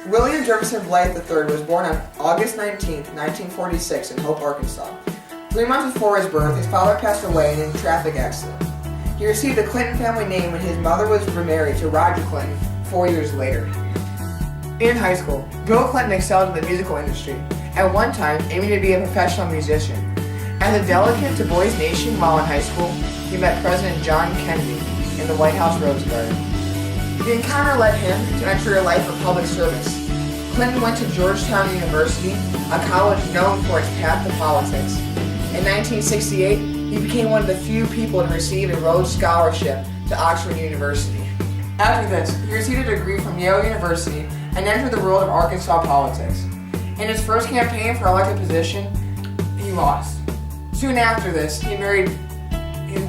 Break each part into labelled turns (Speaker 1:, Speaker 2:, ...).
Speaker 1: William Jefferson Blythe III was born on August 19, 1946 in Hope, Arkansas. 3 months before his birth, his father passed away in a traffic accident. He received the Clinton family name when his mother was remarried to Roger Clinton 4 years later. In high school, Bill Clinton excelled in the musical industry, at one time aiming to be a professional musician. As a delegate to Boys Nation while in high school, he met President John Kennedy in the White House Rose Garden. The encounter led him to enter a life of public service. Clinton went to Georgetown University, a college known for its path to politics. In 1968, he became one of the few people to receive a Rhodes Scholarship to Oxford University. After this, he received a degree from Yale University and entered the world of Arkansas politics. In his first campaign for elected position, he lost. Soon after this, he married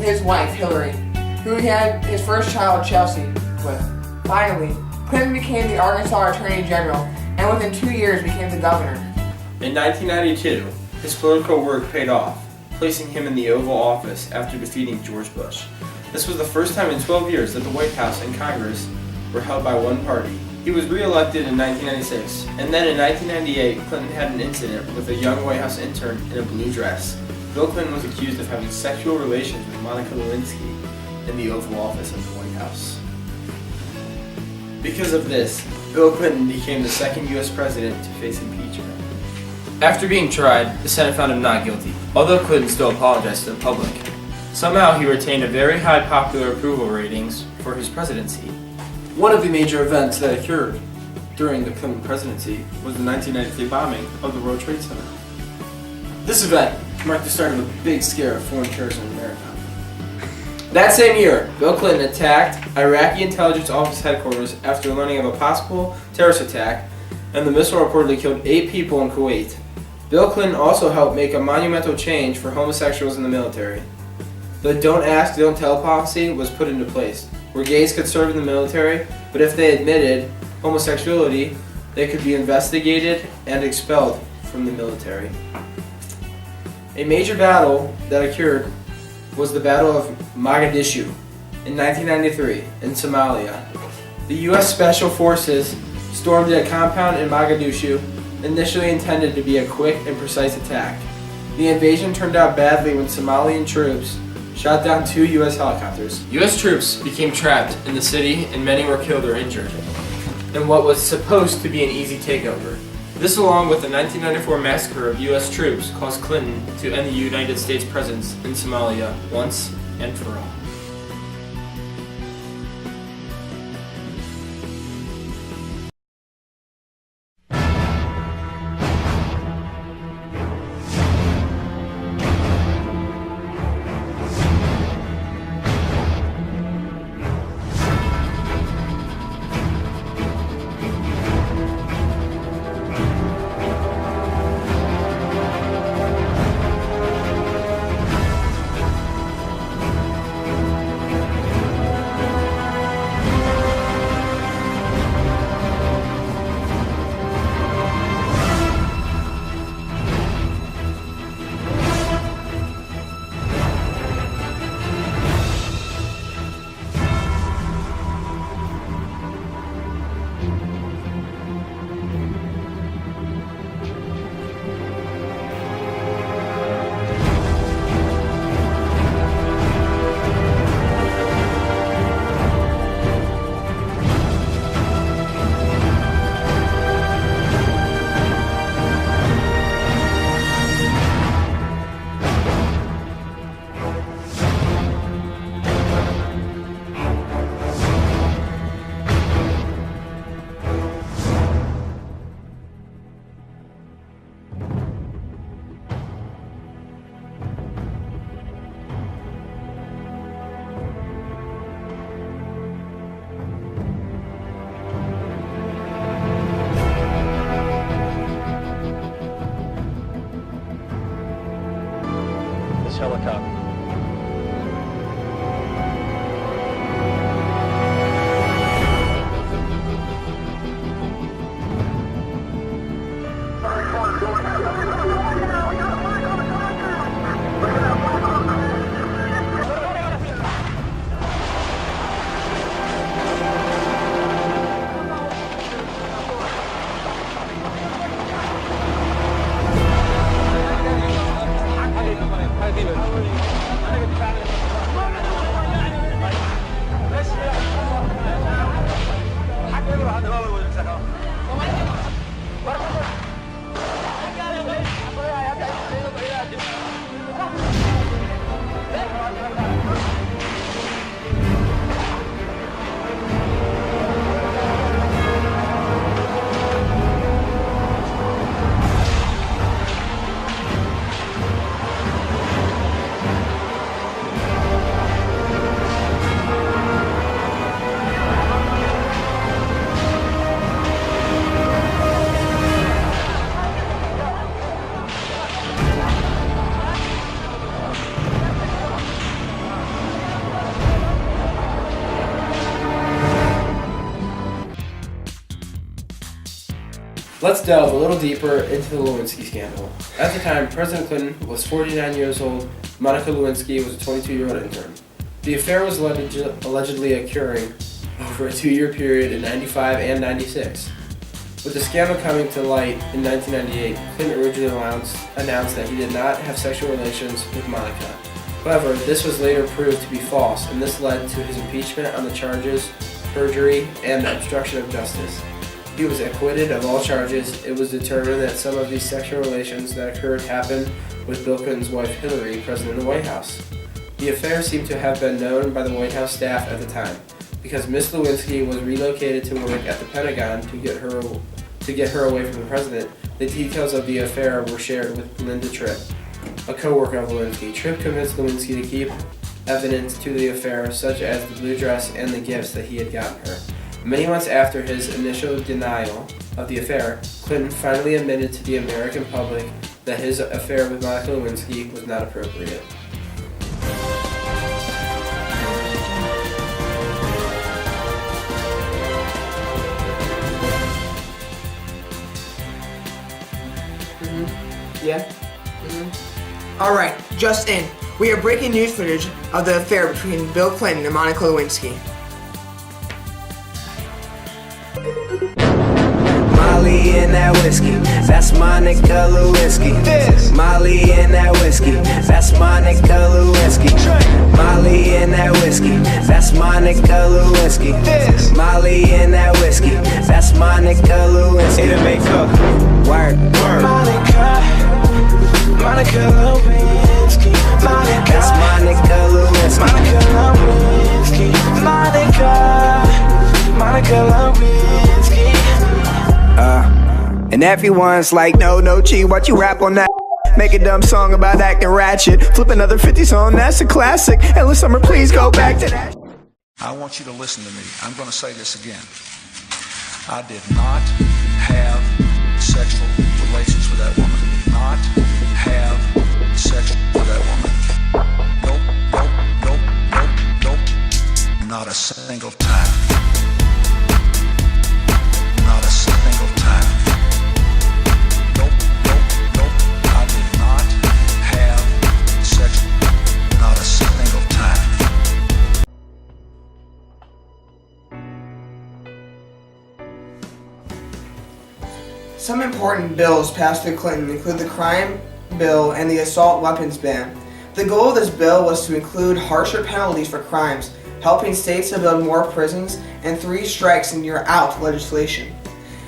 Speaker 1: his wife, Hillary, who he had his first child, Chelsea, with. Finally, Clinton became the Arkansas Attorney General and within 2 years became the governor.
Speaker 2: In 1992, his political work paid off, placing him in the Oval Office after defeating George Bush. This was the first time in 12 years that the White House and Congress were held by one party. He was re-elected in 1996, and then in 1998, Clinton had an incident with a young White House intern in a blue dress. Bill Clinton was accused of having sexual relations with Monica Lewinsky in the Oval Office of the White House. Because of this, Bill Clinton became the second U.S. president to face impeachment. After being tried, the Senate found him not guilty, although Clinton still apologized to the public. Somehow he retained a very high popular approval ratings for his presidency. One of the major events that occurred during the Clinton presidency was the 1993 bombing of the World Trade Center. This event marked the start of a big scare of foreign terrorism in America. That same year, Bill Clinton attacked Iraqi intelligence office headquarters after learning of a possible terrorist attack, and the missile reportedly killed 8 people in Kuwait. Bill Clinton also helped make a monumental change for homosexuals in the military. The Don't Ask, Don't Tell policy was put into place, where gays could serve in the military, but if they admitted homosexuality, they could be investigated and expelled from the military. A major battle that occurred was the Battle of Mogadishu in 1993 in Somalia. The U.S. Special Forces stormed a compound in Mogadishu, initially intended to be a quick and precise attack. The invasion turned out badly when Somalian troops shot down 2 U.S. helicopters. U.S. troops became trapped in the city and many were killed or injured in what was supposed to be an easy takeover. This, along with the 1994 massacre of U.S. troops, caused Clinton to end the United States presence in Somalia once and for all. Let's delve a little deeper into the Lewinsky scandal. At the time, President Clinton was 49 years old. Monica Lewinsky was a 22-year-old intern. The affair was allegedly occurring over a 2-year period in 95 and 96. With the scandal coming to light in 1998, Clinton originally announced that he did not have sexual relations with Monica. However, this was later proved to be false, and this led to his impeachment on the charges, perjury, and obstruction of justice. He was acquitted of all charges. It was determined that some of these sexual relations that occurred happened with Bill Clinton's wife Hillary, present in the White House. The affair seemed to have been known by the White House staff at the time, because Ms. Lewinsky was relocated to work at the Pentagon to get her away from the president. The details of the affair were shared with Linda Tripp, a co-worker of Lewinsky. Tripp convinced Lewinsky to keep evidence to the affair, such as the blue dress and the gifts that he had gotten her. Many months after his initial denial of the affair, Clinton finally admitted to the American public that his affair with Monica Lewinsky was not appropriate.
Speaker 1: Yeah? Alright, just in. We have breaking news footage of the affair between Bill Clinton and Monica Lewinsky.
Speaker 3: Molly and that whiskey, that's Monica Lewinsky. Molly and that whiskey, that's Monica Lewinsky. Molly and that whiskey, that's Monica Lewinsky. Molly and that whiskey, that's Monica Lewinsky. It'll make up. Word. Monica Lewinsky. That's Monica Lewinsky. Monica Lewinsky. And everyone's like, no, G, what you rap on that? Make a dumb song about acting ratchet. Flip another 50 song, that's a classic. Endless summer, please go back to that.
Speaker 4: I want you to listen to me. I'm going to say this again. I did not have sexual relations with that woman. Not have sex with that woman. Nope. Not a single time. Not a single time. Nope. I did not have sex. Not a single time.
Speaker 1: Some important bills passed through Clinton include the crime bill and the assault weapons ban. The goal of this bill was to include harsher penalties for crimes, helping states to build more prisons, and 3 strikes and you're out legislation.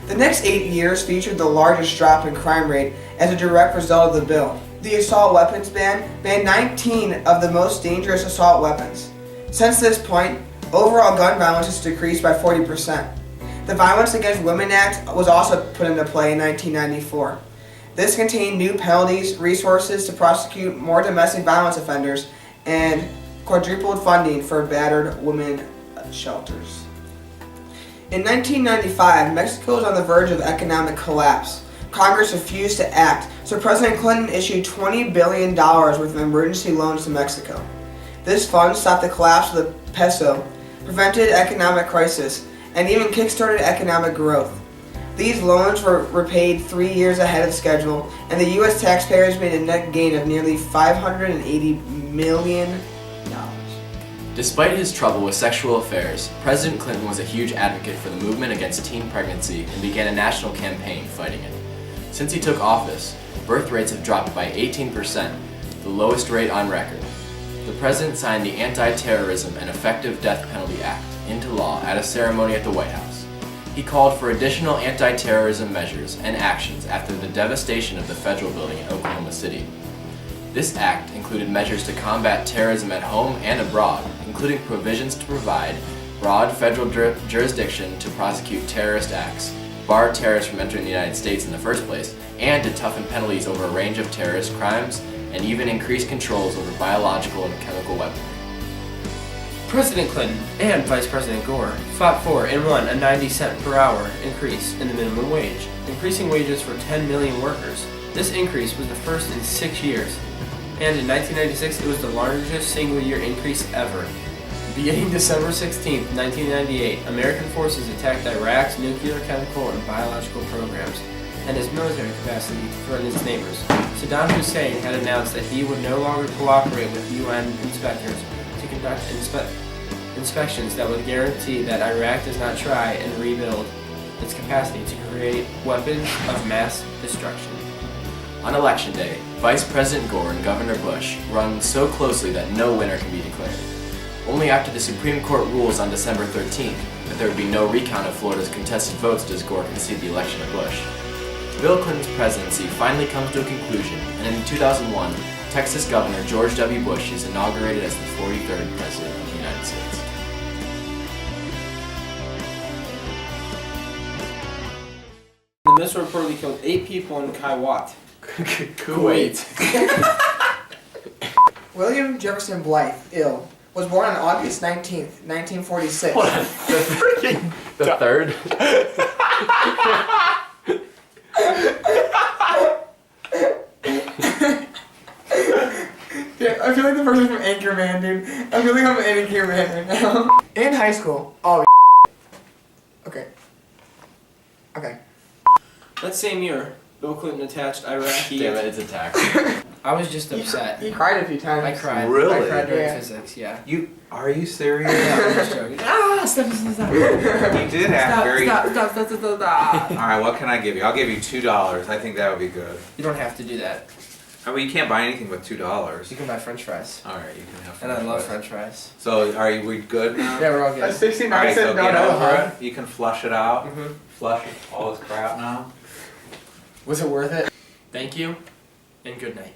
Speaker 1: The next 8 years featured the largest drop in crime rate as a direct result of the bill. The assault weapons ban banned 19 of the most dangerous assault weapons. Since this point, overall gun violence has decreased by 40%. The Violence Against Women Act was also put into play in 1994. This contained new penalties, resources to prosecute more domestic violence offenders, and quadrupled funding for battered women shelters. In 1995, Mexico was on the verge of economic collapse. Congress refused to act, so President Clinton issued $20 billion worth of emergency loans to Mexico. This fund stopped the collapse of the peso, prevented economic crisis, and even kickstarted economic growth. These loans were repaid 3 years ahead of schedule, and the U.S. taxpayers made a net gain of nearly $580 million.
Speaker 5: Despite his trouble with sexual affairs, President Clinton was a huge advocate for the movement against teen pregnancy and began a national campaign fighting it. Since he took office, birth rates have dropped by 18%, the lowest rate on record. The president signed the Anti-Terrorism and Effective Death Penalty Act into law at a ceremony at the White House. He called for additional anti-terrorism measures and actions after the devastation of the federal building in Oklahoma City. This act included measures to combat terrorism at home and abroad, including provisions to provide broad federal jurisdiction to prosecute terrorist acts, bar terrorists from entering the United States in the first place, and to toughen penalties over a range of terrorist crimes, and even increase controls over biological and chemical weaponry.
Speaker 2: President Clinton and Vice President Gore fought for and won a 90-cent per hour increase in the minimum wage, increasing wages for 10 million workers. This increase was the first in 6 years, and in 1996 it was the largest single-year increase ever. Beginning December 16, 1998, American forces attacked Iraq's nuclear, chemical, and biological programs. and his military capacity to threaten his neighbors. Saddam Hussein had announced that he would no longer cooperate with UN inspectors to conduct inspections that would guarantee that Iraq does not try and rebuild its capacity to create weapons of mass destruction.
Speaker 5: On election day, Vice President Gore and Governor Bush run so closely that no winner can be declared. Only after the Supreme Court rules on December 13th that there would be no recount of Florida's contested votes does Gore concede the election of Bush. Bill Clinton's presidency finally comes to a conclusion, and in 2001, Texas Governor George W. Bush is inaugurated as the 43rd President of the United States.
Speaker 2: The missile reportedly killed 8 people in Kuwait.
Speaker 5: Kuwait.
Speaker 1: William Jefferson Blythe, ill, was born on August 19th, 1946.
Speaker 5: The third?
Speaker 1: Yeah, I feel like the person from Anchorman, dude. I feel like I'm an Anchorman right now. In high school. Oh, okay. Okay.
Speaker 2: That same year, Bill Clinton attached Iraqi.
Speaker 5: Damn it, it's attacked.
Speaker 2: I was just upset.
Speaker 1: He cried a few times.
Speaker 2: I cried.
Speaker 6: Really?
Speaker 2: I cried during
Speaker 1: Yeah.
Speaker 2: physics, yeah.
Speaker 6: Are you serious?
Speaker 2: Yeah, I'm just joking. Stop.
Speaker 6: You did act very.
Speaker 2: Stop.
Speaker 6: Alright, what can I give you? I'll give you $2. I think that would be good.
Speaker 2: You don't have to do that.
Speaker 6: I mean, you can't buy anything with $2.
Speaker 2: You can buy French fries.
Speaker 6: Alright, you can have
Speaker 2: And I
Speaker 6: French
Speaker 2: love
Speaker 6: fries.
Speaker 2: French fries.
Speaker 6: So, we good now?
Speaker 2: Yeah, we're all good.
Speaker 1: 69
Speaker 6: Alright, so
Speaker 1: said no,
Speaker 6: get
Speaker 1: no,
Speaker 6: over
Speaker 1: huh?
Speaker 6: it. You can flush it out.
Speaker 2: Mhm.
Speaker 6: Flush all this crap now.
Speaker 1: Was it worth it?
Speaker 2: Thank you, and good night.